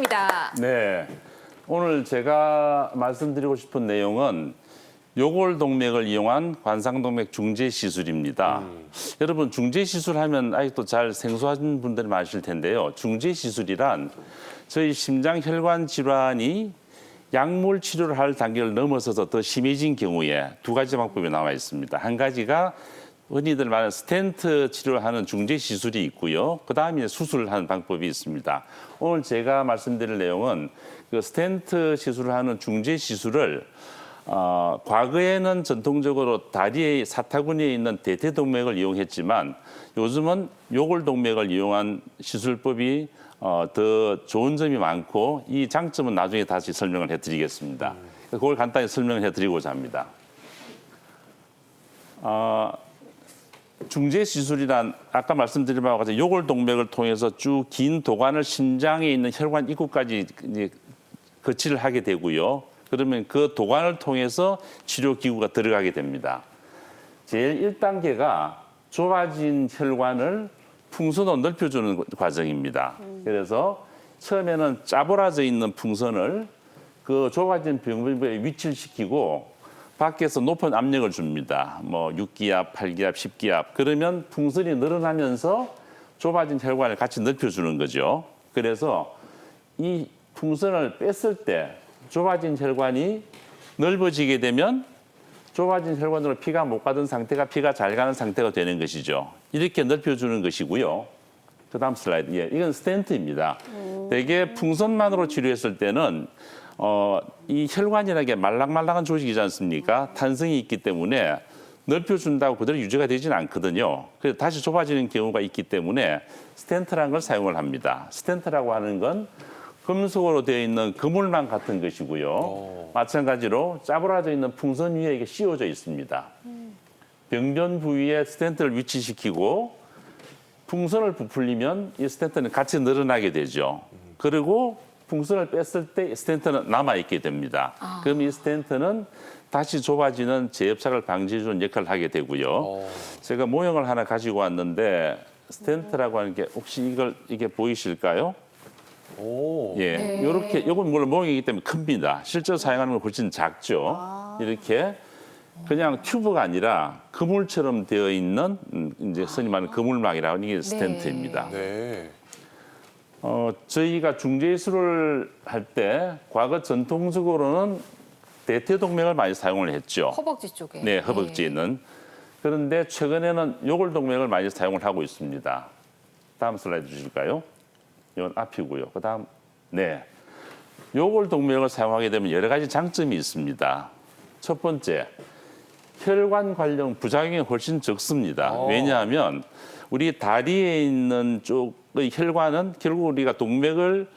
있습니다. 네, 오늘 제가 말씀드리고 싶은 내용은 요골동맥을 이용한 관상동맥 중재 시술입니다. 여러분 중재 시술하면 아직도 잘 생소한 분들이 많으실 텐데요. 중재 시술이란 저희 심장 혈관 질환이 약물 치료를 할 단계를 넘어서서 더 심해진 경우에 두 가지 방법이 나와 있습니다. 한 가지가 흔히들 말하는 스텐트 치료를 하는 중재 시술이 있고요. 그다음에 수술을 하는 방법이 있습니다. 오늘 제가 말씀드릴 내용은 그 스텐트 시술을 하는 중재 시술을 과거에는 전통적으로 다리의 사타구니에 있는 대퇴동맥을 이용했지만 요즘은 요골동맥을 이용한 시술법이 더 좋은 점이 많고 이 장점은 나중에 다시 설명을 해드리겠습니다. 그걸 간단히 설명을 해드리고자 합니다. 중재 시술이란 아까 말씀드린 바와 같이 요골동맥을 통해서 쭉 긴 도관을 심장에 있는 혈관 입구까지 거치를 하게 되고요. 그러면 그 도관을 통해서 치료기구가 들어가게 됩니다. 제일 1단계가 좁아진 혈관을 풍선으로 넓혀주는 과정입니다. 그래서 처음에는 짜부라져 있는 풍선을 그 좁아진 병변부에 위치시키고 밖에서 높은 압력을 줍니다. 뭐 6기압, 8기압, 10기압. 그러면 풍선이 늘어나면서 좁아진 혈관을 같이 넓혀주는 거죠. 그래서 이 풍선을 뺐을 때 좁아진 혈관이 넓어지게 되면 좁아진 혈관으로 피가 못 가던 상태가 피가 잘 가는 상태가 되는 것이죠. 이렇게 넓혀주는 것이고요. 그 다음 슬라이드. 예, 이건 스텐트입니다. 대개 풍선만으로 치료했을 때는 이 혈관이라는 게 말랑말랑한 조직이지 않습니까? 탄성이 있기 때문에 넓혀준다고 그대로 유지가 되지는 않거든요. 그래서 다시 좁아지는 경우가 있기 때문에 스텐트라는 걸 사용을 합니다. 스텐트라고 하는 건 금속으로 되어 있는 그물망 같은 것이고요. 마찬가지로 짜부라져 있는 풍선 위에 이게 씌워져 있습니다. 병변 부위에 스텐트를 위치시키고 풍선을 부풀리면 이 스텐트는 같이 늘어나게 되죠. 그리고 풍선을 뺐을 때 스텐트는 남아있게 됩니다. 그럼 이 스텐트는 다시 좁아지는 재협착을 방지해주는 역할을 하게 되고요. 제가 모형을 하나 가지고 왔는데 스텐트라고 하는 게 혹시 이게 보이실까요? 오. 예, 네. 이렇게 이건 물론 모형이기 때문에 큽니다. 실제로 사용하는 건 훨씬 작죠. 이렇게 그냥 튜브가 아니라 그물처럼 되어 있는 이제 흔히 말하는 그물망이라고 하는 게 스텐트입니다. 네. 저희가 중재술을 할 때 과거 전통적으로는 대퇴동맥을 많이 사용을 했죠. 허벅지 쪽에. 네, 허벅지에는. 그런데 최근에는 요골동맥을 많이 사용을 하고 있습니다. 다음 슬라이드 주실까요? 이건 앞이고요. 그다음 네, 요골동맥을 사용하게 되면 여러 가지 장점이 있습니다. 첫 번째, 혈관 관련 부작용이 훨씬 적습니다. 왜냐하면 우리 다리에 있는 쪽의 혈관은 결국 우리가 동맥을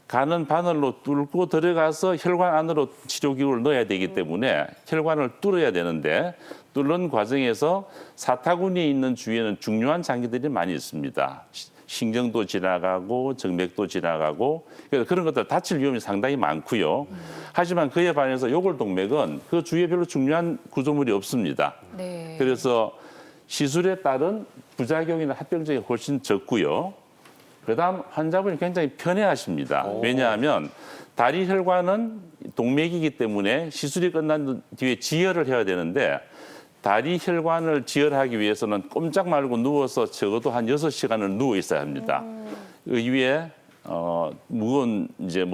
가는 바늘로 뚫고 들어가서 혈관 안으로 치료기구를 넣어야 되기 때문에 혈관을 뚫어야 되는데 뚫는 과정에서 사타구니에 있는 주위에는 중요한 장기들이 많이 있습니다. 신경도 지나가고 정맥도 지나가고 그래서 그런 것들 다칠 위험이 상당히 많고요. 하지만 그에 반해서 요골동맥은 그 주위에 별로 중요한 구조물이 없습니다. 네. 그래서 시술에 따른 부작용이나 합병증이 훨씬 적고요. 그다음 환자분이 굉장히 편해하십니다. 왜냐하면 다리 혈관은 동맥이기 때문에 시술이 끝난 뒤에 지혈을 해야 되는데 다리 혈관을 지혈하기 위해서는 꼼짝 말고 누워서 적어도 한 6시간을 누워 있어야 합니다. 위에 무거운 이제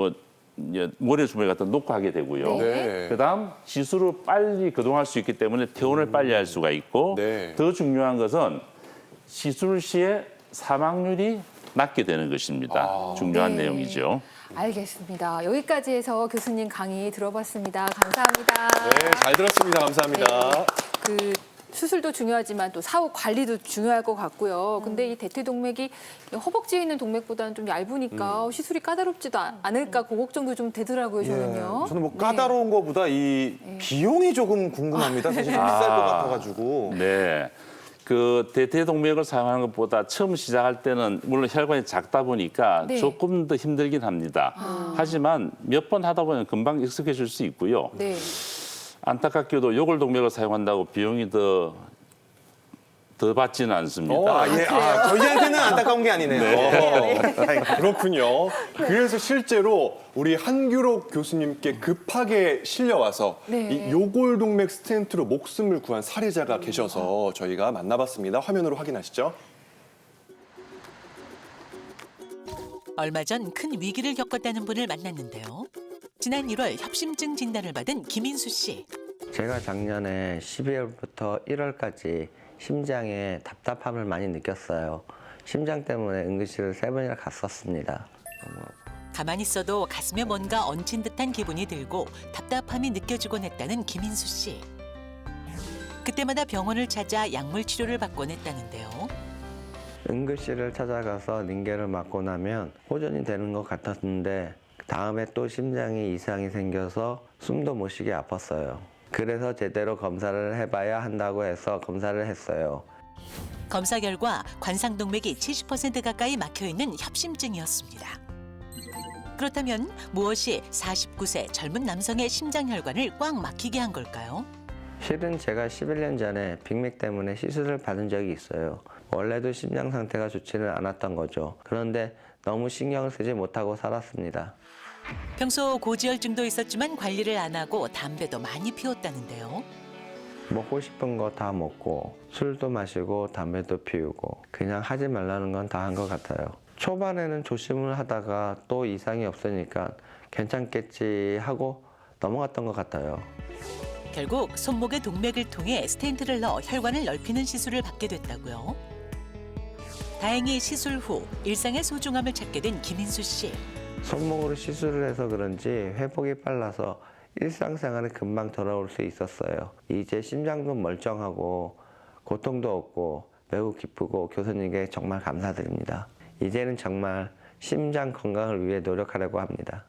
모래주머니 같은 거 놓고 하게 되고요. 네. 그다음 시술을 빨리 거동할 수 있기 때문에 퇴원을 빨리 할 수가 있고 네. 더 중요한 것은 시술 시에 사망률이 낮게 되는 것입니다. 중요한 네. 내용이죠. 알겠습니다. 여기까지 해서 교수님 강의 들어봤습니다. 감사합니다. 네, 잘 들었습니다. 감사합니다. 그 수술도 중요하지만 또 사후 관리도 중요할 것 같고요. 근데 이 대퇴동맥이 허벅지에 있는 동맥보다는 좀 얇으니까 시술이 까다롭지도 않을까 그 걱정도 좀 되더라고요, 저는요. 저는 뭐 네. 까다로운 거보다 이 비용이 조금 궁금합니다. 사실 좀 비쌀 것 같아가지고. 네. 그 대퇴동맥을 사용하는 것보다 처음 시작할 때는 물론 혈관이 작다 보니까 네. 조금 더 힘들긴 합니다. 하지만 몇 번 하다 보면 금방 익숙해질 수 있고요. 네. 안타깝게도 요골동맥을 사용한다고 비용이 더 더 받지는 않습니다. 예. 저희한테는 안타까운 게 아니네요. 그렇군요. 그래서 실제로 우리 한규록 교수님께 급하게 실려와서 네. 이 요골동맥 스텐트로 목숨을 구한 사례자가 계셔서 저희가 만나봤습니다. 화면으로 확인하시죠. 얼마 전 큰 위기를 겪었다는 분을 만났는데요. 지난 1월 협심증 진단을 받은 김인수 씨. 제가 작년에 12월부터 1월까지 심장에 답답함을 많이 느꼈어요. 심장 때문에 응급실을 3번이나 갔었습니다. 가만히 있어도 가슴에 뭔가 얹힌 듯한 기분이 들고 답답함이 느껴지곤 했다는 김인수 씨. 그때마다 병원을 찾아 약물 치료를 받곤 했다는데요. 응급실을 찾아가서 링겔을 맞고 나면 호전이 되는 것 같았는데 다음에 또 심장에 이상이 생겨서 숨도 못 쉬게 아팠어요. 그래서 제대로 검사를 해봐야 한다고 해서 검사를 했어요. 검사 결과 관상동맥이 70% 가까이 막혀있는 협심증이었습니다. 그렇다면 무엇이 49세 젊은 남성의 심장혈관을 꽉 막히게 한 걸까요? 실은 제가 11년 전에 빅맥 때문에 시술을 받은 적이 있어요. 원래도 심장 상태가 좋지는 않았던 거죠. 그런데 너무 신경을 쓰지 못하고 살았습니다. 평소 고지혈증도 있었지만 관리를 안 하고 담배도 많이 피웠다는데요. 먹고 싶은 거 다 먹고 술도 마시고 담배도 피우고 그냥 하지 말라는 건 다 한 것 같아요. 초반에는 조심을 하다가 또 이상이 없으니까 괜찮겠지 하고 넘어갔던 것 같아요. 결국 손목에 동맥을 통해 스텐트를 넣어 혈관을 넓히는 시술을 받게 됐다고요. 다행히 시술 후 일상의 소중함을 찾게 된 김인수 씨. 손목으로 시술을 해서 그런지 회복이 빨라서 일상생활에 금방 돌아올 수 있었어요. 이제 심장도 멀쩡하고 고통도 없고 매우 기쁘고 교수님께 정말 감사드립니다. 이제는 정말 심장 건강을 위해 노력하려고 합니다.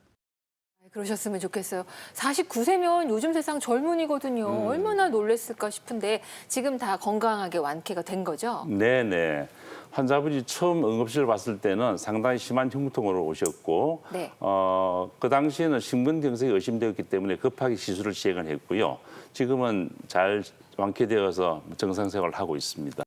그러셨으면 좋겠어요. 49세면 요즘 세상 젊은이거든요. 얼마나 놀랬을까 싶은데 지금 다 건강하게 완쾌가 된 거죠? 네네. 환자분이 처음 응급실을 봤을 때는 상당히 심한 흉통으로 오셨고, 네. 그 당시에는 심근경색이 의심되었기 때문에 급하게 시술을 시행을 했고요. 지금은 잘 완쾌되어서 정상생활을 하고 있습니다.